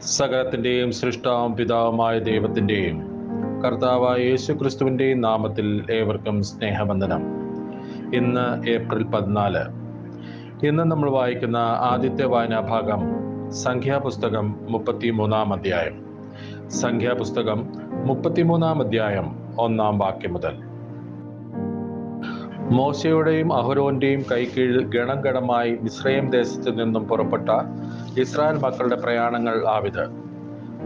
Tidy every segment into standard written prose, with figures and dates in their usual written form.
സകലത്തിൻ്റെയും സൃഷ്ടാവും പിതാവുമായ ദൈവത്തിൻ്റെയും കർത്താവായ യേശു ക്രിസ്തുവിൻ്റെയും നാമത്തിൽ ഏവർക്കും സ്നേഹവന്ദനം. ഇന്ന് ഏപ്രിൽ 14. ഇന്ന് നമ്മൾ വായിക്കുന്ന ആദ്യത്തെ വായനാഭാഗം സംഖ്യാപുസ്തകം 33-ാം അധ്യായം. സംഖ്യാപുസ്തകം 33-ാം അധ്യായം 1-ാം വാക്യം മുതൽ. മോശയുടെയും അഹരോന്റെയും കൈക്കീഴിൽ ഗണം ഗണമായി മിസ്രയീം ദേശത്തു നിന്നും പുറപ്പെട്ട ഇസ്രായേൽ മക്കളുടെ പ്രയാണങ്ങൾ ആവിത്.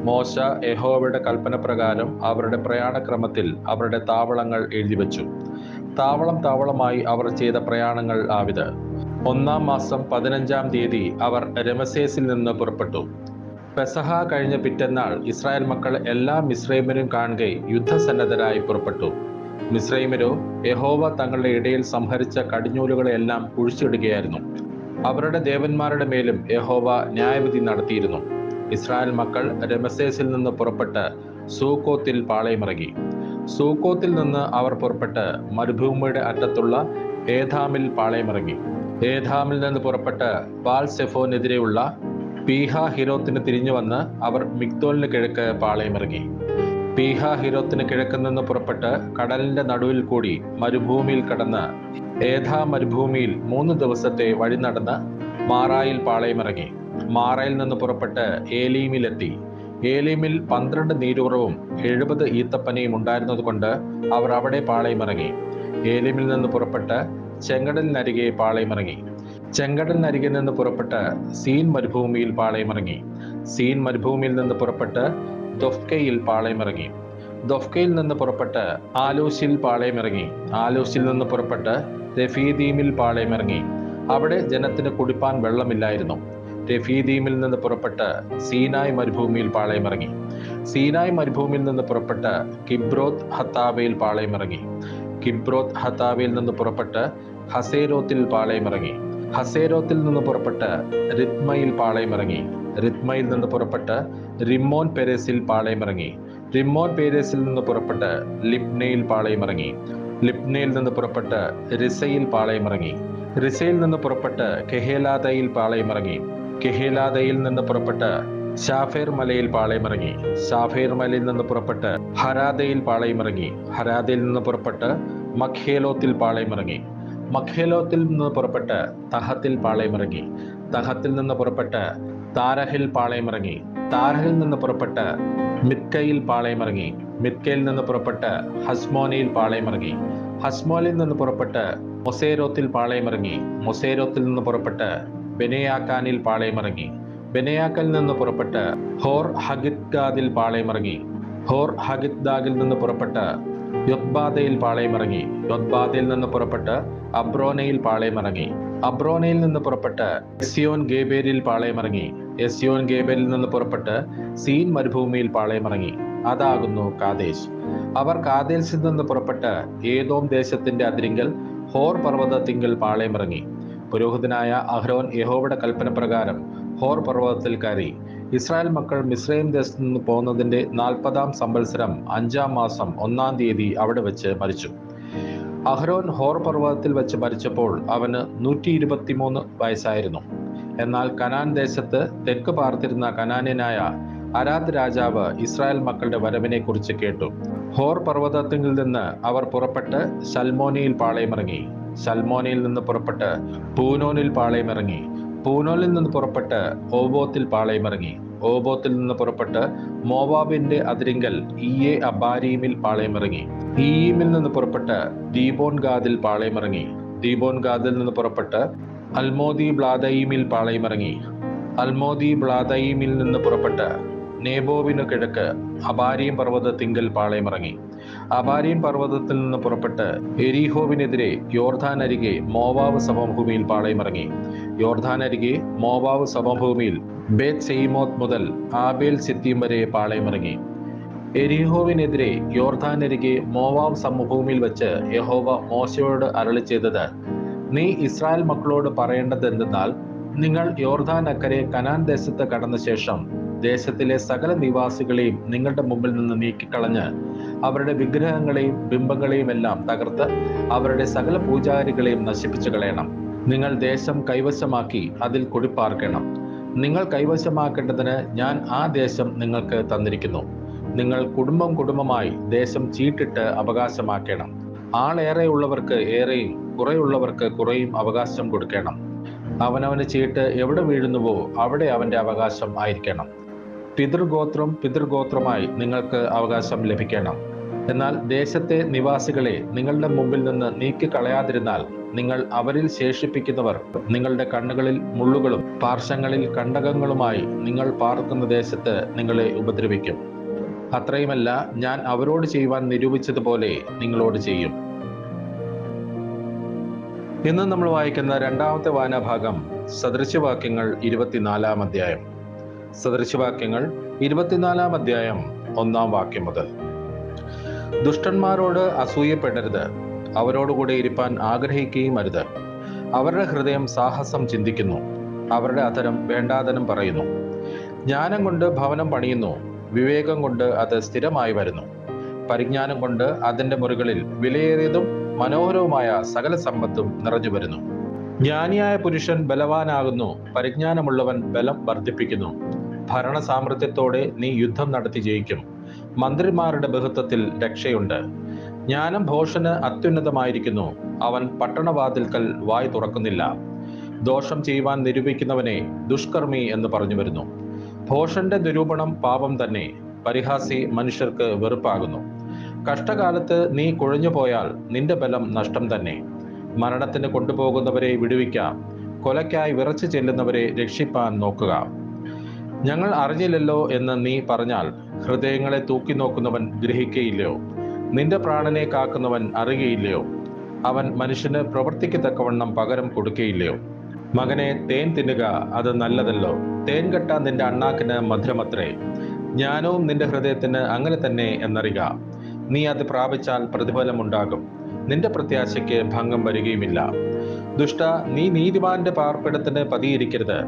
മോശ യഹോവയുടെ കൽപ്പന പ്രകാരം അവരുടെ പ്രയാണക്രമത്തിൽ അവരുടെ താവളങ്ങൾ എഴുതിവെച്ചു. താവളമായി അവർ ചെയ്ത പ്രയാണങ്ങൾ ആവിത്. 1-ാം മാസം 15-ാം തീയതി അവർ രമസേസിൽ നിന്ന് പുറപ്പെട്ടു. പെസഹ കഴിഞ്ഞ പിറ്റന്നാൾ ഇസ്രായേൽ മക്കൾ എല്ലാ മിസ്രയീമിനും കാണുകെ യുദ്ധസന്നദ്ധരായി പുറപ്പെട്ടു. മിസ്രയീമരോ യഹോവ തങ്ങളുടെ ഇടയിൽ സംഹരിച്ച കടിഞ്ഞൂലുകളെല്ലാം കുഴിച്ചിടുകയായിരുന്നു. അവരുടെ ദേവന്മാരുടെ മേലും യഹോവ ന്യായവിധി നടത്തിയിരുന്നു. ഇസ്രായേൽ മക്കൾ രമസേസിൽ നിന്ന് പുറപ്പെട്ട് സൂക്കോത്തിൽ പാളയമിറങ്ങി. സൂക്കോത്തിൽ നിന്ന് അവർ പുറപ്പെട്ട് മരുഭൂമിയുടെ അറ്റത്തുള്ള ഏഥാമിൽ പാളയമിറങ്ങി. ഏഥാമിൽ നിന്ന് പുറപ്പെട്ട് ബാൽ സെഫോനെതിരെയുള്ള പീഹാ ഹിരോത്തിന് തിരിഞ്ഞുവന്ന് അവർ മിഗ്ദോലിന് കിഴക്ക് പാളയമിറങ്ങി. പീഹാ ഹിരോത്തിന് കിഴക്ക് നിന്ന് പുറപ്പെട്ട് കടലിന്റെ നടുവിൽ കൂടി മരുഭൂമിയിൽ കടന്ന് ഏഥാ മരുഭൂമിയിൽ 3 ദിവസത്തെ വഴി നടന്ന് മാറായിൽ പാളയമിറങ്ങി. മാറയിൽ നിന്ന് പുറപ്പെട്ട് ഏലീമിലെത്തി. ഏലീമിൽ 12 നീരുറവും 70 ഈത്തപ്പനയും ഉണ്ടായിരുന്നത് കൊണ്ട് അവർ അവിടെ പാളയമിറങ്ങി. ഏലീമിൽ നിന്ന് പുറപ്പെട്ട് ചെങ്കടലിനരികെ പാളയമിറങ്ങി. ചെങ്കടലിനരികെ നിന്ന് പുറപ്പെട്ട് സീൻ മരുഭൂമിയിൽ പാളയമിറങ്ങി. സീൻ മരുഭൂമിയിൽ നിന്ന് പുറപ്പെട്ട് ദൊഫ്കയിൽ പാളയമിറങ്ങി. ദൊഫ്കയിൽ നിന്ന് പുറപ്പെട്ട് ആലൂസിൽ പാളയമിറങ്ങി. ആലൂസിൽ നിന്ന് പുറപ്പെട്ട് രഫീദീമിൽ പാളയമിറങ്ങി. അവിടെ ജനത്തിന് കുടിപ്പാൻ വെള്ളമില്ലായിരുന്നു. രഫീദീമിൽ നിന്ന് പുറപ്പെട്ട് സീനായ് മരുഭൂമിയിൽ പാളയമിറങ്ങി. സീനായ് മരുഭൂമിയിൽ നിന്ന് പുറപ്പെട്ട് കിബ്രോത്ത് ഹത്താവയിൽ പാളയമിറങ്ങി. കിബ്രോത്ത് ഹത്താവയിൽ നിന്ന് പുറപ്പെട്ട് ഹസേരോത്തിൽ പാളയമിറങ്ങി. ഹസേരോത്തിൽ നിന്ന് പുറപ്പെട്ട് റിത്മയിൽ പാളയമിറങ്ങി. റിത്മയിൽ നിന്ന് പുറപ്പെട്ട് റിമ്മോൻ പെരേസിൽ പാളയമിറങ്ങി. റിമ്മോൻ പെരേസിൽ നിന്ന് പുറപ്പെട്ട് ലിബ്നയിൽ പാളയമിറങ്ങി. ലിബ്നയിൽ നിന്ന് പുറപ്പെട്ട് റിസയിൽ പാളയമിറങ്ങി. റിസയിൽ നിന്ന് പുറപ്പെട്ട് കെഹേലാദയിൽ പാളയമിറങ്ങി. കെഹേലാദയിൽ നിന്ന് പുറപ്പെട്ട് ഷാഫേർ മലയിൽ പാളയമിറങ്ങി. ഷാഫേർ മലയിൽ നിന്ന് പുറപ്പെട്ട് ഹരാദയിൽ പാളയമിറങ്ങി. ഹരാദയിൽ നിന്ന് പുറപ്പെട്ട് മഖ്ഹേലോത്തിൽ പാളയമിറങ്ങി. മഖ്ഹേലോത്തിൽ നിന്ന് പുറപ്പെട്ട് തഹത്തിൽ പാളയമിറങ്ങി. തഹത്തിൽ നിന്ന് പുറപ്പെട്ട് താരഹിൽ പാളയമിറങ്ങി. താരഹിൽ നിന്ന് പുറപ്പെട്ട് മിത്കയിൽ പാളയമിറങ്ങി. മിത്കയിൽ നിന്ന് പുറപ്പെട്ട് ഹസ്മോനയിൽ പാളയമിറങ്ങി. ഹസ്മോനിൽ നിന്ന് പുറപ്പെട്ട് മൊസേരോത്തിൽ പാളയമിറങ്ങി. മൊസേരോത്തിൽ നിന്ന് പുറപ്പെട്ട് ബെനയാക്കാനിൽ പാളയമിറങ്ങി. ബെനയാക്കൽ നിന്ന് പുറപ്പെട്ട് ഹോർ ഹഗിദ്ഗാദിൽ പാളയമിറങ്ങി. ഹോർ ഹഗിദ്ഗാദിൽ നിന്ന് പുറപ്പെട്ട് യൊത്ബാദയിൽ പാളയമിറങ്ങി. യൊത്ബാദയിൽ നിന്ന് പുറപ്പെട്ട് അബ്രോനയിൽ പാളയമിറങ്ങി. അബ്രോനയിൽ നിന്ന് പുറപ്പെട്ട് എസ്യോൻ ഗേബേരിൽ പാളയമിറങ്ങി. എസ്യോൻ ഗേബേരിൽ നിന്ന് പുറപ്പെട്ട് സീൻ മരുഭൂമിയിൽ പാളയമിറങ്ങി. അതാകുന്നു കാദേശ്. അവർ കാദേശിൽ നിന്ന് പുറപ്പെട്ട് ഏദോം ദേശത്തിന്റെ അതിരിങ്കൽ ഹോർ പർവ്വതത്തിങ്കൽ പാളയമിറങ്ങി. പുരോഹിതനായ അഹ്റോൻ യഹോവയുടെ കൽപ്പന പ്രകാരം ഹോർ പർവ്വതത്തിൽ കയറി. ഇസ്രായേൽ മക്കൾ മിസ്രയീം ദേശത്ത് നിന്ന് പോകുന്നതിന്റെ 40-ാം സംവത്സരം 5-ാം മാസം 1-ാം തീയതി അവിടെ വെച്ച് മരിച്ചു. അഹ്റോൻ ഹോർ പർവ്വതത്തിൽ വെച്ച് മരിച്ചപ്പോൾ അവന് 123 വയസ്സായിരുന്നു. എന്നാൽ കനാൻ ദേശത്ത് തെക്ക് പാർത്തിരുന്ന കനാന്യനായ അരാദ് രാജാവ് ഇസ്രായേൽ മക്കളുടെ വരവിനെ കുറിച്ച് കേട്ടു. ഹോർ പർവ്വതത്തിൽ നിന്ന് അവർ പുറപ്പെട്ട് ശൽമോനയിൽ പാളയമിറങ്ങി. ശൽമോനയിൽ നിന്ന് പുറപ്പെട്ട് പൂനോനിൽ പാളയമിറങ്ങി. പൂനോനിൽ നിന്ന് പുറപ്പെട്ട് ഓബോത്തിൽ പാളയമിറങ്ങി. ഓബോത്തിൽ നിന്ന് പുറപ്പെട്ട് മോവാബിന്റെ അതിരിങ്കൽ ഈയെ അബാരീമിൽ പാളയമിറങ്ങി. ഈമിൽ നിന്ന് പുറപ്പെട്ട് ദീബോൻ ഗാദിൽ പാളയമിറങ്ങി. ദീബോൻ ഗാദിൽ നിന്ന് പുറപ്പെട്ട് അൽമോദി ബ്ലാദയീമിൽ പാളയമിറങ്ങി. അൽമോദി ബ്ലാദയീമിൽ നിന്ന് പുറപ്പെട്ട് നേബോവിനു കിഴക്ക് അബാരീം പർവ്വതത്തിങ്കൽ പാളയമിറങ്ങി. അബാരീം പർവ്വതത്തിൽ നിന്ന് പുറപ്പെട്ട് എരീഹോവിനെതിരെ യോർദാൻ അരികെ മോവാബ് സമഭൂമിയിൽ പാളയമിറങ്ങി. യോർദാൻ അരികെ മോവാബ് സമഭൂമിയിൽ ബേത് സെയിമോത്ത് മുതൽ ആബേൽ സിത്തീം വരെ പാളയമിറങ്ങി. എരീഹോവിനെതിരെ യോർദാൻ അരികെ മോവാബ് സമഭൂമിയിൽ വെച്ച് യഹോവ മോശയോട് അരുളി ചെയ്തത്, നീ ഇസ്രായേൽ മക്കളോട് പറയേണ്ടത് എന്തെന്നാൽ, നിങ്ങൾ യോർദാൻ അക്കരെ കനാൻ ദേശത്ത് കടന്ന ശേഷം ദേശത്തിലെ സകല നിവാസികളെയും നിങ്ങളുടെ മുമ്പിൽ നിന്ന് നീക്കിക്കളഞ്ഞ് അവരുടെ വിഗ്രഹങ്ങളെയും ബിംബങ്ങളെയും എല്ലാം തകർത്ത് അവരുടെ സകല പൂജാരികളെയും നശിപ്പിച്ചു കളയണം. നിങ്ങൾ ദേശം കൈവശമാക്കി അതിൽ കുടിപ്പാർക്കണം. നിങ്ങൾ കൈവശമാക്കേണ്ടതിന് ഞാൻ ആ ദേശം നിങ്ങൾക്ക് തന്നിരിക്കുന്നു. നിങ്ങൾ കുടുംബം കുടുംബമായി ദേശം ചീട്ടിട്ട് അവകാശമാക്കണം. ആളേറെയുള്ളവർക്ക് ഏറെയും കുറെയുള്ളവർക്ക് കുറയും അവകാശം കൊടുക്കണം. അവനവന് ചീട്ട് എവിടെ വീഴുന്നുവോ അവിടെ അവന്റെ അവകാശം ആയിരിക്കണം. പിതൃഗോത്രമായി നിങ്ങൾക്ക് അവകാശം ലഭിക്കണം. എന്നാൽ ദേശത്തെ നിവാസികളെ നിങ്ങളുടെ മുമ്പിൽ നിന്ന് നീക്കിക്കളയാതിരുന്നാൽ നിങ്ങൾ അവരിൽ ശേഷിപ്പിക്കുന്നവർ നിങ്ങളുടെ കണ്ണുകളിൽ മുള്ളുകളും പാർശ്വങ്ങളിൽ കണ്ടകങ്ങളുമായി നിങ്ങൾ പാർക്കുന്ന ദേശത്ത് നിങ്ങളെ ഉപദ്രവിക്കും. അത്രയുമല്ല, ഞാൻ അവരോട് ചെയ്യുവാൻ നിരൂപിച്ചതുപോലെ നിങ്ങളോട് ചെയ്യും. ഇന്ന് നമ്മൾ വായിക്കുന്ന രണ്ടാമത്തെ വായനാഭാഗം സദൃശവാക്യങ്ങൾ 24-ാം അധ്യായം. സദൃശവാക്യങ്ങൾ 24-ാം അധ്യായം 1-ാം വാക്യം മുതൽ. ദുഷ്ടന്മാരോട് അസൂയപ്പെടരുത്, അവരോടുകൂടെ ഇരിപ്പാൻ ആഗ്രഹിക്കുകയും അരുത്. അവരുടെ ഹൃദയം സാഹസം ചിന്തിക്കുന്നു, അവരുടെ അധരം വേണ്ടാതനം പറയുന്നു. ജ്ഞാനം കൊണ്ട് ഭവനം പണിയുന്നു, വിവേകം കൊണ്ട് അത് സ്ഥിരമായി വരുന്നു. പരിജ്ഞാനം കൊണ്ട് അതിൻ്റെ മുറികളിൽ വിലയേറിയതും മനോഹരവുമായ സകല സമ്പത്തും നിറഞ്ഞു വരുന്നു. ജ്ഞാനിയായ പുരുഷൻ ബലവാനാകുന്നു, പരിജ്ഞാനമുള്ളവൻ ബലം വർദ്ധിപ്പിക്കുന്നു. ഭരണ സാമർത്ഥ്യത്തോടെ നീ യുദ്ധം നടത്തി ജയിക്കും, മന്ത്രിമാരുടെ ബഹുത്വത്തിൽ രക്ഷയുണ്ട്. ജ്ഞാനം ഭോഷന് അത്യുന്നതമായിരിക്കുന്നു, അവൻ പട്ടണവാതിൽക്കൽ വായ് തുറക്കുന്നില്ല. ദോഷം ചെയ്യുവാൻ നിരൂപിക്കുന്നവനെ ദുഷ്കർമ്മി എന്ന് പറഞ്ഞു വരുന്നു. ഭോഷന്റെ നിരൂപണം പാപം തന്നെ, പരിഹാസി മനുഷ്യർക്ക് വെറുപ്പാകുന്നു. കഷ്ടകാലത്ത് നീ കുഴഞ്ഞു പോയാൽ നിന്റെ ബലം നഷ്ടം തന്നെ. മരണത്തിന് കൊണ്ടുപോകുന്നവരെ വിടുവിക്കാം, കൊലയ്ക്കായി വിറച്ചു ചെല്ലുന്നവരെ രക്ഷിപ്പാൻ നോക്കുക. ഞങ്ങൾ അറിഞ്ഞില്ലല്ലോ എന്ന് നീ പറഞ്ഞാൽ ഹൃദയങ്ങളെ തൂക്കി നോക്കുന്നവൻ ഗ്രഹിക്കയില്ലയോ? നിന്റെ പ്രാണനെ കാക്കുന്നവൻ അറിയുകയില്ലയോ? അവൻ മനുഷ്യന് പ്രവൃത്തിക്ക് തക്കവണ്ണം പകരം കൊടുക്കയില്ലയോ? മകനെ, തേൻ തിന്നുക, അത് നല്ലതല്ലോ. തേൻ കെട്ട നിന്റെ അണ്ണാക്കിന് മധുരമത്രേ. ജ്ഞാനവും നിന്റെ ഹൃദയത്തിന് അങ്ങനെ തന്നെ എന്നറിയുക. നീ അത് പ്രാപിച്ചാൽ പ്രതിഫലമുണ്ടാകും, നിന്റെ പ്രത്യാശയ്ക്ക് ഭംഗം വരികയുമില്ല. ദുഷ്ട, നീ നീതിമാന്റെ പാർപ്പിടത്തിന് പതിയിരിക്കരുത്,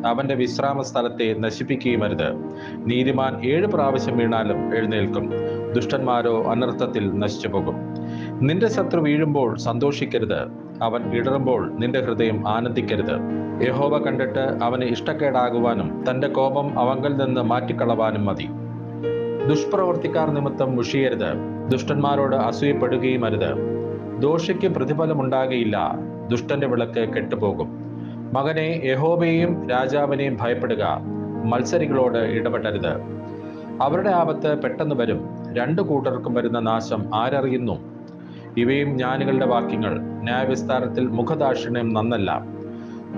അവന്റെ വിശ്രാമ സ്ഥലത്തെ നശിപ്പിക്കുകയും അരുത്. നീതിമാൻ 7 പ്രാവശ്യം വീണാലും എഴുന്നേൽക്കും, ദുഷ്ടന്മാരോ അനർത്ഥത്തിൽ നശിച്ചു പോകും. നിന്റെ ശത്രു വീഴുമ്പോൾ സന്തോഷിക്കരുത്, അവൻ ഇടറുമ്പോൾ നിന്റെ ഹൃദയം ആനന്ദിക്കരുത്. യഹോവ കണ്ടിട്ട് അവന് ഇഷ്ടക്കേടാകുവാനും തന്റെ കോപം അവങ്കൽ നിന്ന് മാറ്റിക്കളവാനും മതി. ദുഷ്പ്രവർത്തിക്കാർ നിമിത്തം മുഷിയരുത്, ദുഷ്ടന്മാരോട് അസൂയപ്പെടുകയും അരുത്. ദോഷിക്ക് പ്രതിഫലമുണ്ടാകുകയില്ല, ദുഷ്ടന്റെ വിളക്ക് കെട്ടുപോകും. മകനെ, യഹോവയെയും രാജാവിനെയും ഭയപ്പെടുക, മത്സരികളോട് ഇടപെടരുത്. അവരുടെ ആപത്ത് പെട്ടെന്ന് വരും, 2 കൂട്ടർക്കും വരുന്ന നാശം ആരറിയുന്നു? ഇവയും ജ്ഞാനികളുടെ വാക്യങ്ങൾ, ന്യായവിസ്താരത്തിൽ മുഖദാക്ഷിണ്യം നന്നല്ല.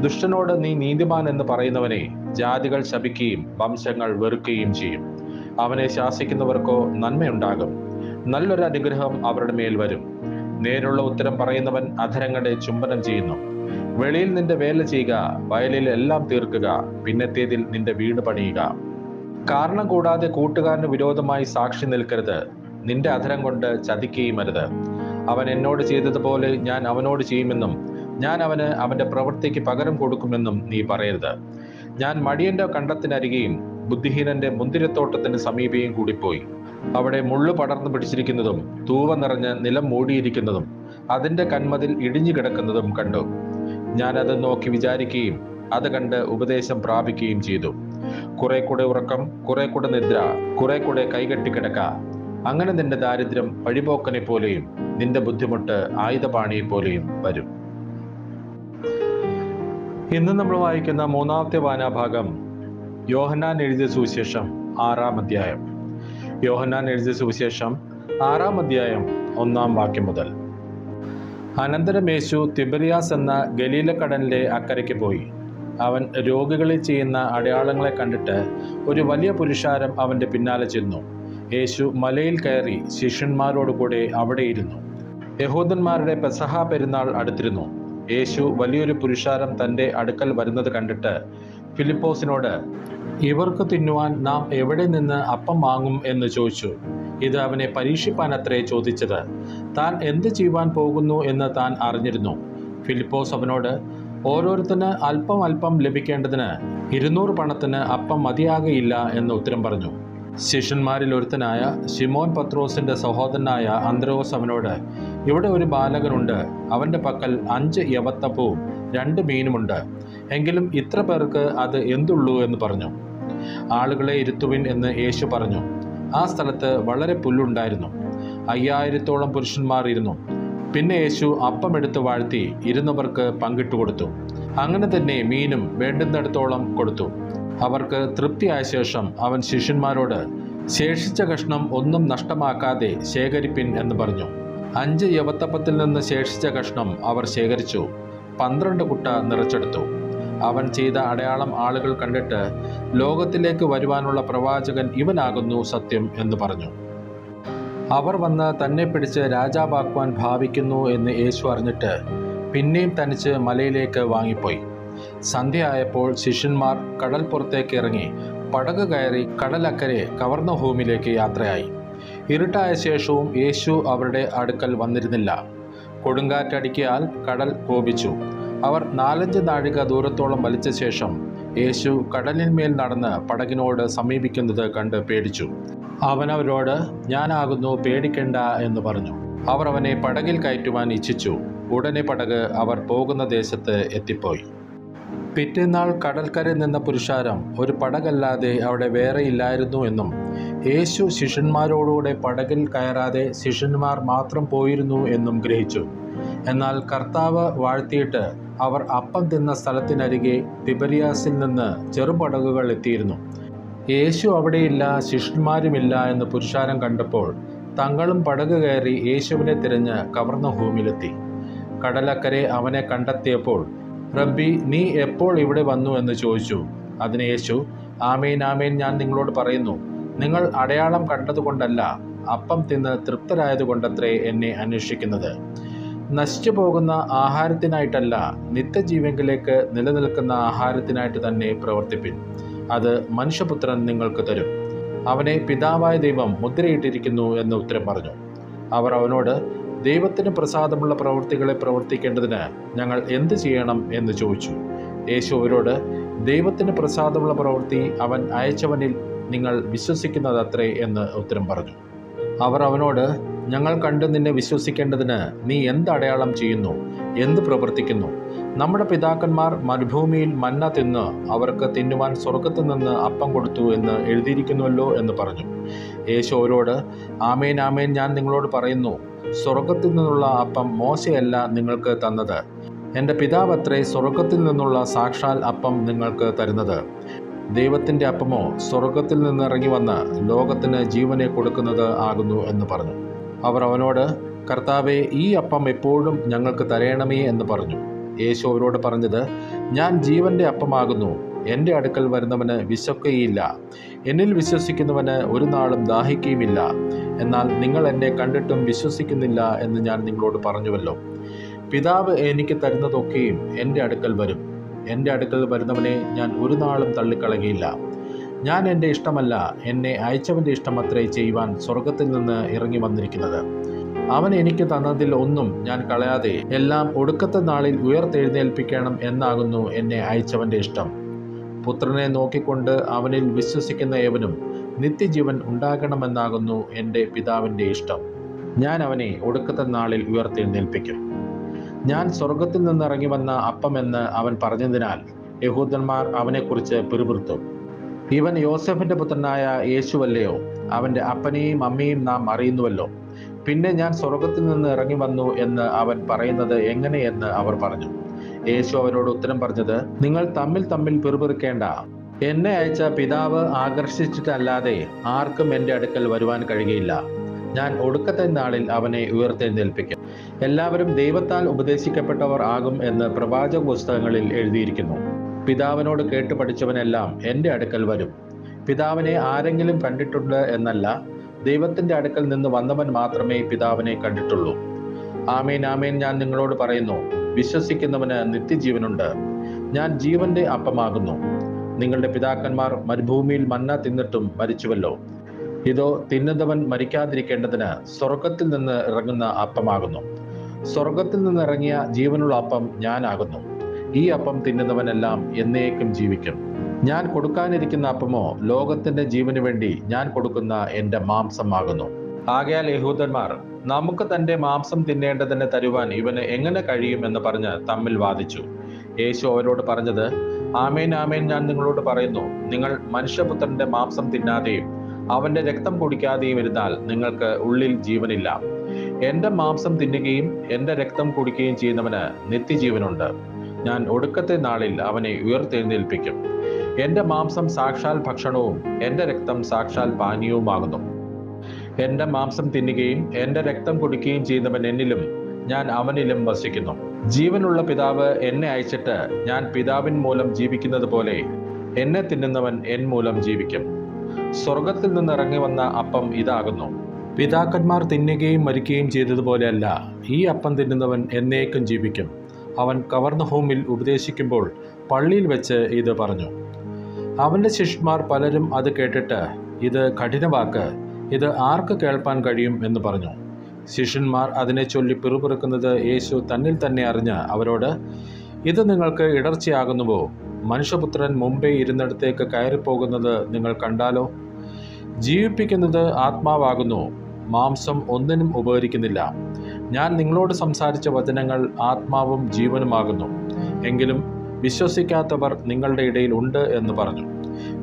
ദുഷ്ടനോട് നീ നീതിമാൻ എന്ന് പറയുന്നവനെ ജാതികൾ ശപിക്കുകയും വംശങ്ങൾ വെറുക്കുകയും ചെയ്യും. അവനെ ശാസിക്കുന്നവർക്കോ നന്മയുണ്ടാകും, നല്ലൊരു അനുഗ്രഹം അവരുടെ മേൽ വരും. നേരുള്ള ഉത്തരം പറയുന്നവൻ അധരങ്ങളെ ചുംബനം ചെയ്യുന്നു. വെളിയിൽ നിന്റെ വേല ചെയ്യുക, വയലിൽ എല്ലാം തീർക്കുക, പിന്നത്തേതിൽ നിന്റെ വീട് പണിയുക. കാരണം കൂടാതെ കൂട്ടുകാരന് വിരോധമായി സാക്ഷി നിൽക്കരുത്, നിന്റെ അധരം കൊണ്ട് ചതിക്കുകയും അരുത്. അവൻ എന്നോട് ചെയ്തതുപോലെ ഞാൻ അവനോട് ചെയ്യുമെന്നും ഞാൻ അവന് അവന്റെ പ്രവൃത്തിക്ക് പകരം കൊടുക്കുമെന്നും നീ പറയരുത്. ഞാൻ മടിയന്റെ കണ്ടത്തിനരികെയും ബുദ്ധിഹീനന്റെ മുന്തിരിത്തോട്ടത്തിന് സമീപയും കൂടിപ്പോയി. അവിടെ മുള്ളു പടർന്നു പിടിച്ചിരിക്കുന്നതും തൂവ നിറഞ്ഞ് നിലം മൂടിയിരിക്കുന്നതും അതിന്റെ കന്മതിൽ ഇടിഞ്ഞു കിടക്കുന്നതും കണ്ടു. ഞാനത് നോക്കി വിചാരിക്കുകയും അത് കണ്ട് ഉപദേശം പ്രാപിക്കുകയും ചെയ്തു. കുറെ കൂടെ ഉറക്കം, കുറെ കൂടെ നിദ്ര, കുറെ കൂടെ കൈകെട്ടിക്കിടക്ക. അങ്ങനെ നിന്റെ ദാരിദ്ര്യം വഴിപോക്കനെ പോലെയും നിന്റെ ബുദ്ധിമുട്ട് ആയുധപാണിയെ പോലെയും വരും. ഇന്ന് നമ്മൾ വായിക്കുന്ന 3-ാമത്തെ വായനാഭാഗം യോഹന്നാൻ എഴുതിയ സുവിശേഷം 6-ാം അധ്യായം. യോഹന്നാൻ എഴുതിയ സുവിശേഷം 6-ാം അധ്യായം 1-ാം വാക്യം മുതൽ. അനന്തരം യേശു തിബരിയാസ് എന്ന ഗലീലക്കടലിലെ അക്കരയ്ക്ക് പോയി. അവൻ രോഗികളിൽ ചെയ്യുന്ന അടയാളങ്ങളെ കണ്ടിട്ട് ഒരു വലിയ പുരുഷാരം അവൻ്റെ പിന്നാലെ ചെന്നു. യേശു മലയിൽ കയറി ശിഷ്യന്മാരോടുകൂടെ അവിടെ ഇരുന്നു. യഹൂദന്മാരുടെ പെസഹ പെരുന്നാൾ അടുത്തിരുന്നു. യേശു വലിയൊരു പുരുഷാരം തൻ്റെ അടുക്കൽ വരുന്നത് കണ്ടിട്ട് ഫിലിപ്പോസിനോട്, ഇവർക്ക് തിന്നുവാൻ നാം എവിടെ നിന്ന് അപ്പം വാങ്ങും എന്ന് ചോദിച്ചു. ഇത് അവനെ പരീക്ഷിപ്പാനത്രേ ചോദിച്ചത്. താൻ എന്ത് ചെയ്യുവാൻ പോകുന്നു എന്ന് താൻ അറിഞ്ഞിരുന്നു. ഫിലിപ്പോസ് അവനോട്, ഓരോരുത്തന് അല്പം അല്പം ലഭിക്കേണ്ടതിന് 200 പണത്തിന് അപ്പം മതിയാകയില്ല എന്ന് ഉത്തരം പറഞ്ഞു. ശിഷ്യന്മാരിൽ ഒരുത്തനായ ശിമോൻ പത്രോസിന്റെ സഹോദരനായ അന്ത്രയോസ് അവനോട്, ഇവിടെ ഒരു ബാലകനുണ്ട്, അവന്റെ പക്കൽ 5 യവത്തപ്പവും 2 മീനുമുണ്ട്. എങ്കിലും ഇത്ര പേർക്ക് അത് എന്തുള്ളൂ എന്ന് പറഞ്ഞു. ആളുകളെ ഇരുത്തുവിൻ എന്ന് യേശു പറഞ്ഞു. ആ സ്ഥലത്ത് വളരെ പുല്ലുണ്ടായിരുന്നു. 5000-ഓളം പുരുഷന്മാർ ഇരുന്നു. പിന്നെ യേശു അപ്പം എടുത്ത് വാഴ്ത്തി ഇരുന്നവർക്ക് പങ്കിട്ടു കൊടുത്തു. അങ്ങനെ തന്നെ മീനും വേണ്ടുന്നിടത്തോളം കൊടുത്തു. അവർക്ക് തൃപ്തിയായ ശേഷം അവൻ ശിഷ്യന്മാരോട്, ശേഷിച്ച കഷ്ണം ഒന്നും നഷ്ടമാക്കാതെ ശേഖരിപ്പിൻ എന്ന് പറഞ്ഞു. 5 യവത്തപ്പത്തിൽ നിന്ന് ശേഷിച്ച കഷ്ണം അവർ ശേഖരിച്ചു. 12 കുട്ട നിറച്ചെടുത്തു. അവൻ ചെയ്ത അടയാളം ആളുകൾ കണ്ടിട്ട്, ലോകത്തിലേക്ക് വരുവാനുള്ള പ്രവാചകൻ ഇവനാകുന്നു സത്യം എന്ന് പറഞ്ഞു. അവർ വന്ന് തന്നെ പിടിച്ച് രാജാവാക്കുവാൻ ഭാവിക്കുന്നു എന്ന് യേശു അറിഞ്ഞിട്ട് പിന്നെയും തനിച്ച് മലയിലേക്ക് വാങ്ങിപ്പോയി. സന്ധ്യയായപ്പോൾ ശിഷ്യന്മാർ കടൽപ്പുറത്തേക്ക് ഇറങ്ങി പടക് കയറി കടലക്കരെ കവർന്നഹൂമിലേക്ക് യാത്രയായി. ഇരുട്ടായ ശേഷവും യേശു അവരുടെ അടുക്കൽ വന്നിരുന്നില്ല. കൊടുങ്കാറ്റടിക്കിയാൽ കടൽ കോപിച്ചു. അവർ 4-5 നാഴിക ദൂരത്തോളം വലിച്ച ശേഷം യേശു കടലിന്മേൽ നടന്ന് പടകിനോട് സമീപിക്കുന്നത് കണ്ട് പേടിച്ചു. അവൻ അവരോട്, ഞാനാകുന്നു, പേടിക്കണ്ട എന്ന് പറഞ്ഞു. അവർ അവനെ പടകിൽ കയറ്റുവാൻ ഇച്ഛിച്ചു. ഉടനെ പടക് അവർ പോകുന്ന ദേശത്ത് എത്തിപ്പോയി. പിറ്റേന്നാൾ കടൽക്കരയിൽ നിന്ന പുരുഷാരം ഒരു പടകല്ലാതെ അവിടെ വേറെ ഇല്ലായിരുന്നു എന്നും യേശു ശിഷ്യന്മാരോടുകൂടെ പടകിൽ കയറാതെ ശിഷ്യന്മാർ മാത്രം പോയിരുന്നു എന്നും ഗ്രഹിച്ചു. എന്നാൽ കർത്താവ് വാഴ്ത്തിയിട്ട് അവർ അപ്പം തിന്ന സ്ഥലത്തിനരികെ തിബരിയാസിൽ നിന്ന് ചെറുപടകുകൾ എത്തിയിരുന്നു. യേശു അവിടെയില്ല, ശിഷ്യന്മാരുമില്ല എന്ന് പുരുഷാരം കണ്ടപ്പോൾ തങ്ങളും പടക് കയറി യേശുവിനെ തിരഞ്ഞ് കവർന്നഹൂമിലെത്തി. കടലക്കരെ അവനെ കണ്ടെത്തിയപ്പോൾ, റബ്ബി, നീ എപ്പോൾ ഇവിടെ വന്നു എന്ന് ചോദിച്ചു. അതിന് യേശു, ആമേൻ ആമേൻ, ഞാൻ നിങ്ങളോട് പറയുന്നു, നിങ്ങൾ അടയാളം കണ്ടതുകൊണ്ടല്ല, അപ്പം തിന്ന് തൃപ്തരായതുകൊണ്ടത്രേ എന്നെ അന്വേഷിക്കുന്നത്. നശിച്ചു പോകുന്ന ആഹാരത്തിനായിട്ടല്ല, നിത്യജീവങ്കിലേക്ക് നിലനിൽക്കുന്ന ആഹാരത്തിനായിട്ട് തന്നെ പ്രവർത്തിപ്പിൻ. അത് മനുഷ്യപുത്രൻ നിങ്ങൾക്ക് തരും. അവനെ പിതാവായ ദൈവം മുദ്രയിട്ടിരിക്കുന്നു എന്ന് ഉത്തരം പറഞ്ഞു. അവർ അവനോട്, ദൈവത്തിന് പ്രസാദമുള്ള പ്രവൃത്തികളെ പ്രവർത്തിക്കേണ്ടതിന് ഞങ്ങൾ എന്ത് ചെയ്യണം എന്ന് ചോദിച്ചു. യേശു അവരോട്, ദൈവത്തിന് പ്രസാദമുള്ള പ്രവൃത്തി അവൻ അയച്ചവനിൽ നിങ്ങൾ വിശ്വസിക്കുന്നതത്രേ എന്ന് ഉത്തരം പറഞ്ഞു. അവർ അവനോട്, ഞങ്ങൾ കണ്ട് നിന്നെ വിശ്വസിക്കേണ്ടതിന് നീ എന്ത് അടയാളം ചെയ്യുന്നു, എന്ത് പ്രവർത്തിക്കുന്നു? നമ്മുടെ പിതാക്കന്മാർ മരുഭൂമിയിൽ മന്ന തിന്ന് അവർക്ക് തിന്നുവാൻ സ്വർഗത്തിൽ നിന്ന് അപ്പം കൊടുത്തു എന്ന് എഴുതിയിരിക്കുന്നുവല്ലോ എന്ന് പറഞ്ഞു. യേശു അവരോട്, ആമേൻ ആമേൻ, ഞാൻ നിങ്ങളോട് പറയുന്നു, സ്വർഗത്തിൽ നിന്നുള്ള അപ്പം മോശയല്ല നിങ്ങൾക്ക് തന്നത്. എൻ്റെ പിതാവത്രേ സ്വർഗത്തിൽ നിന്നുള്ള സാക്ഷാൽ അപ്പം നിങ്ങൾക്ക് തരുന്നത്. ദൈവത്തിൻ്റെ അപ്പമോ സ്വർഗത്തിൽ നിന്ന് ഇറങ്ങി വന്ന് ലോകത്തിന് ജീവനെ കൊടുക്കുന്നത് ആകുന്നു എന്ന് പറഞ്ഞു. അവർ അവനോട്, കർത്താവേ, ഈ അപ്പം എപ്പോഴും ഞങ്ങൾക്ക് തരയണമേ എന്ന് പറഞ്ഞു. യേശു അവരോട് പറഞ്ഞത്, ഞാൻ ജീവൻ്റെ അപ്പമാകുന്നു. എൻ്റെ അടുക്കൽ വരുന്നവന് വിശക്കുകയില്ല, എന്നിൽ വിശ്വസിക്കുന്നവന് ഒരു നാളും ദാഹിക്കുകയുമില്ല. എന്നാൽ നിങ്ങൾ എന്നെ കണ്ടിട്ടും വിശ്വസിക്കുന്നില്ല എന്ന് ഞാൻ നിങ്ങളോട് പറഞ്ഞുവല്ലോ. പിതാവ് എനിക്ക് തരുന്നതൊക്കെയും എൻ്റെ അടുക്കൽ വരും. എൻ്റെ അടുക്കൽ വരുന്നവനെ ഞാൻ ഒരു നാളും തള്ളിക്കളയുകയില്ല. ഞാൻ എൻ്റെ ഇഷ്ടമല്ല, എന്നെ അയച്ചവൻ്റെ ഇഷ്ടമത്രേ ചെയ്യുവാൻ സ്വർഗത്തിൽ നിന്ന് ഇറങ്ങി വന്നിരിക്കുന്നത്. അവൻ എനിക്ക് തന്നതിൽ ഒന്നും ഞാൻ കളയാതെ എല്ലാം ഒടുക്കത്തെ നാളിൽ ഉയർത്തെഴുന്നേൽപ്പിക്കണം എന്നാകുന്നു എന്നെ അയച്ചവൻ്റെ ഇഷ്ടം. പുത്രനെ നോക്കിക്കൊണ്ട് അവനിൽ വിശ്വസിക്കുന്ന ഏവനും നിത്യജീവൻ ഉണ്ടാകണമെന്നാകുന്നു എൻ്റെ പിതാവിൻ്റെ ഇഷ്ടം. ഞാൻ അവനെ ഒടുക്കത്തെ നാളിൽ ഉയർത്തെഴുന്നേൽപ്പിക്കും. ഞാൻ സ്വർഗത്തിൽ നിന്നിറങ്ങി വന്ന അപ്പമെന്ന് അവൻ പറഞ്ഞതിനാൽ യഹൂദന്മാർ അവനെക്കുറിച്ച് പിറുപിറുത്തു. ഇവൻ യോസെഫിൻ്റെ പുത്രനായ യേശുവല്ലയോ? അവൻ്റെ അപ്പനെയും അമ്മയും നാം അറിയുന്നുവല്ലോ. പിന്നെ ഞാൻ സ്വർഗത്തിൽ നിന്ന് ഇറങ്ങി വന്നു എന്ന് അവൻ പറയുന്നത് എങ്ങനെയെന്ന് അവർ പറഞ്ഞു. യേശു അവരോട് ഉത്തരം പറഞ്ഞത്, നിങ്ങൾ തമ്മിൽ തമ്മിൽ പിറുപിറുക്കേണ്ട. എന്നെ അയച്ച പിതാവ് ആകർഷിച്ചിട്ടല്ലാതെ ആർക്കും എൻ്റെ അടുക്കൽ വരുവാൻ കഴിയുകയില്ല. ഞാൻ ഒടുക്കത്തെ നാളിൽ അവനെ ഉയർത്തെഴുന്നേൽപ്പിക്കും. എല്ലാവരും ദൈവത്താൽ ഉപദേശിക്കപ്പെട്ടവർ ആകും എന്ന് പ്രവാചക പുസ്തകങ്ങളിൽ എഴുതിയിരിക്കുന്നു. പിതാവിനോട് കേട്ട് പഠിച്ചവനെല്ലാം എൻ്റെ അടുക്കൽ വരും. പിതാവിനെ ആരെങ്കിലും കണ്ടിട്ടുണ്ട് എന്നല്ല, ദൈവത്തിൻ്റെ അടുക്കൽ നിന്ന് വന്നവൻ മാത്രമേ പിതാവിനെ കണ്ടിട്ടുള്ളൂ. ആമേൻ ആമേൻ, ഞാൻ നിങ്ങളോട് പറയുന്നു, വിശ്വസിക്കുന്നവന് നിത്യജീവനുണ്ട്. ഞാൻ ജീവന്റെ അപ്പമാകുന്നു. നിങ്ങളുടെ പിതാക്കന്മാർ മരുഭൂമിയിൽ മന്ന തിന്നിട്ടും മരിച്ചുവല്ലോ. ഇതോ തിന്നുന്നവൻ മരിക്കാതിരിക്കേണ്ടതിന് സ്വർഗത്തിൽ നിന്ന് ഇറങ്ങുന്ന അപ്പമാകുന്നു. സ്വർഗത്തിൽ നിന്ന് ഇറങ്ങിയ ജീവനുള്ള അപ്പം ഞാനാകുന്നു. ഈ അപ്പം തിന്നുന്നവനെല്ലാം എന്നേക്കും ജീവിക്കും. ഞാൻ കൊടുക്കാനിരിക്കുന്ന അപ്പമോ ലോകത്തിന്റെ ജീവന് വേണ്ടി ഞാൻ കൊടുക്കുന്ന എൻ്റെ മാംസമാകുന്നു. ആകയാൽ യഹൂദന്മാർ, നമുക്ക് തൻ്റെ മാംസം തിന്നേണ്ടതിന് തരുവാൻ ഇവന് എങ്ങനെ കഴിയുമെന്ന് പറഞ്ഞ് തമ്മിൽ വാദിച്ചു. യേശു അവരോട് പറഞ്ഞത്, ആമേൻ ആമേൻ ഞാൻ നിങ്ങളോട് പറയുന്നു, നിങ്ങൾ മനുഷ്യപുത്രന്റെ മാംസം തിന്നാതെയും അവന്റെ രക്തം കുടിക്കാതെയും ഇരുന്നാൽ നിങ്ങൾക്ക് ഉള്ളിൽ ജീവനില്ല. എന്റെ മാംസം തിന്നുകയും എന്റെ രക്തം കുടിക്കുകയും ചെയ്യുന്നവന് നിത്യജീവനുണ്ട്. ഞാൻ ഒടുക്കത്തെ നാളിൽ അവനെ ഉയർത്തെഴുന്നേൽപ്പിക്കും. എന്റെ മാംസം സാക്ഷാൽ ഭക്ഷണവും എന്റെ രക്തം സാക്ഷാൽ പാനീയവുമാകുന്നു. എന്റെ മാംസം തിന്നുകയും എന്റെ രക്തം കുടിക്കുകയും ചെയ്യുന്നവൻ എന്നിലും ഞാൻ അവനിലും വസിക്കുന്നു. ജീവനുള്ള പിതാവ് എന്നെ അയച്ചിട്ട് ഞാൻ പിതാവിൻ മൂലം ജീവിക്കുന്നത് പോലെ എന്നെ തിന്നുന്നവൻ എൻ മൂലം ജീവിക്കും. സ്വർഗത്തിൽ നിന്ന് ഇറങ്ങി വന്ന അപ്പം ഇതാകുന്നു. പിതാക്കന്മാർ തിന്നുകയും മരിക്കുകയും ചെയ്തതുപോലെയല്ല, ഈ അപ്പം തിന്നുന്നവൻ എന്നേക്കും ജീവിക്കും. അവൻ കവർന്നഹൂമിൽ ഉപദേശിക്കുമ്പോൾ പള്ളിയിൽ വെച്ച് ഇത് പറഞ്ഞു. അവന്റെ ശിഷ്യന്മാർ പലരും അത് കേട്ടിട്ട്, ഇത് കഠിനവാക്ക്, ഇത് ആർക്ക് കേൾപ്പാൻ കഴിയും എന്ന് പറഞ്ഞു. ശിഷ്യന്മാർ അതിനെ ചൊല്ലി പിറുപിറുക്കുന്നത് യേശു തന്നിൽ തന്നെ അറിഞ്ഞ് അവരോട്, ഇത് നിങ്ങൾക്ക് ഇടർച്ചയാകുന്നുവോ? മനുഷ്യപുത്രൻ മുമ്പേ ഇരുന്നിടത്തേക്ക് കയറിപ്പോകുന്നത് നിങ്ങൾ കണ്ടാലോ? ജീവിപ്പിക്കുന്നത് ആത്മാവാകുന്നു, മാംസം ഒന്നിനും ഉപകരിക്കുന്നില്ല. ഞാൻ നിങ്ങളോട് സംസാരിച്ച വചനങ്ങൾ ആത്മാവും ജീവനുമാകുന്നു. എങ്കിലും വിശ്വസിക്കാത്തവർ നിങ്ങളുടെ ഇടയിൽ ഉണ്ട് എന്ന് പറഞ്ഞു.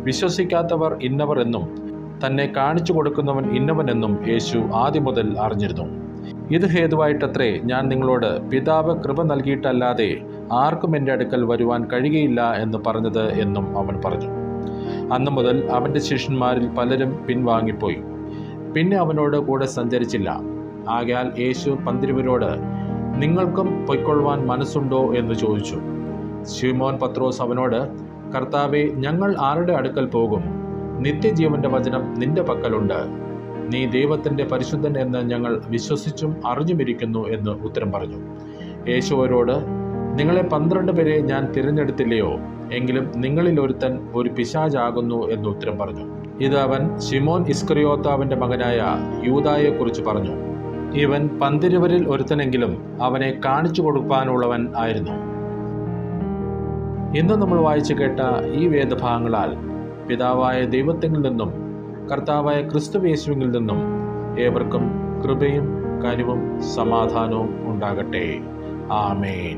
വിശ്വസിക്കാത്തവർ ഇന്നവർ എന്നും തന്നെ കാണിച്ചു കൊടുക്കുന്നവൻ ഇന്നവനെന്നും യേശു ആദ്യം മുതൽ അറിഞ്ഞിരുന്നു. ഇത് ഹേതുവായിട്ടത്രേ ഞാൻ നിങ്ങളോട് പിതാവ് കൃപ നൽകിയിട്ടല്ലാതെ ആർക്കും എൻ്റെ അടുക്കൽ വരുവാൻ കഴിയുകയില്ല എന്ന് പറഞ്ഞത് എന്നും അവൻ പറഞ്ഞു. അന്നു മുതൽ അവൻ്റെ ശിഷ്യന്മാരിൽ പലരും പിൻവാങ്ങിപ്പോയി, പിന്നെ അവനോട് കൂടെ സഞ്ചരിച്ചില്ല. ആകയാൽ യേശു പന്തിരുവരോട്, നിങ്ങൾക്കും പൊയ്ക്കൊള്ളുവാൻ മനസ്സുണ്ടോ എന്ന് ചോദിച്ചു. ശിമോൻ പത്രോസ് അവനോട്, കർത്താവേ, ഞങ്ങൾ ആരുടെ അടുക്കൽ പോകും? നിത്യജീവന്റെ വചനം നിന്റെ പക്കലുണ്ട്. നീ ദൈവത്തിന്റെ പരിശുദ്ധൻ എന്ന് ഞങ്ങൾ വിശ്വസിച്ചും അറിഞ്ഞുമിരിക്കുന്നു എന്ന് ഉത്തരം പറഞ്ഞു. യേശു അവരോട്, നിങ്ങളെ 12 പേരെ ഞാൻ തിരഞ്ഞെടുത്തില്ലയോ? എങ്കിലും നിങ്ങളിൽ ഒരുത്തൻ ഒരു പിശാചാകുന്നു എന്ന് ഉത്തരം പറഞ്ഞു. ഇത് അവൻ ശിമോൻ ഇസ്കറിയോത്താവിന്റെ മകനായ യൂദായെ കുറിച്ച് പറഞ്ഞു. ഇവൻ 12 ഒരുത്തനെങ്കിലും അവനെ കാണിച്ചു കൊടുക്കാനുള്ളവൻ ആയിരുന്നു. ഇന്ന് നമ്മൾ വായിച്ചു കേട്ട ഈ വേദഭാഗങ്ങളാൽ പിതാവായ ദൈവത്തിൽ നിന്നും കർത്താവായ ക്രിസ്തുയേശുവിൽ നിന്നും ഏവർക്കും കൃപയും കനിവും സമാധാനവും ഉണ്ടാകട്ടെ. ആമേൻ.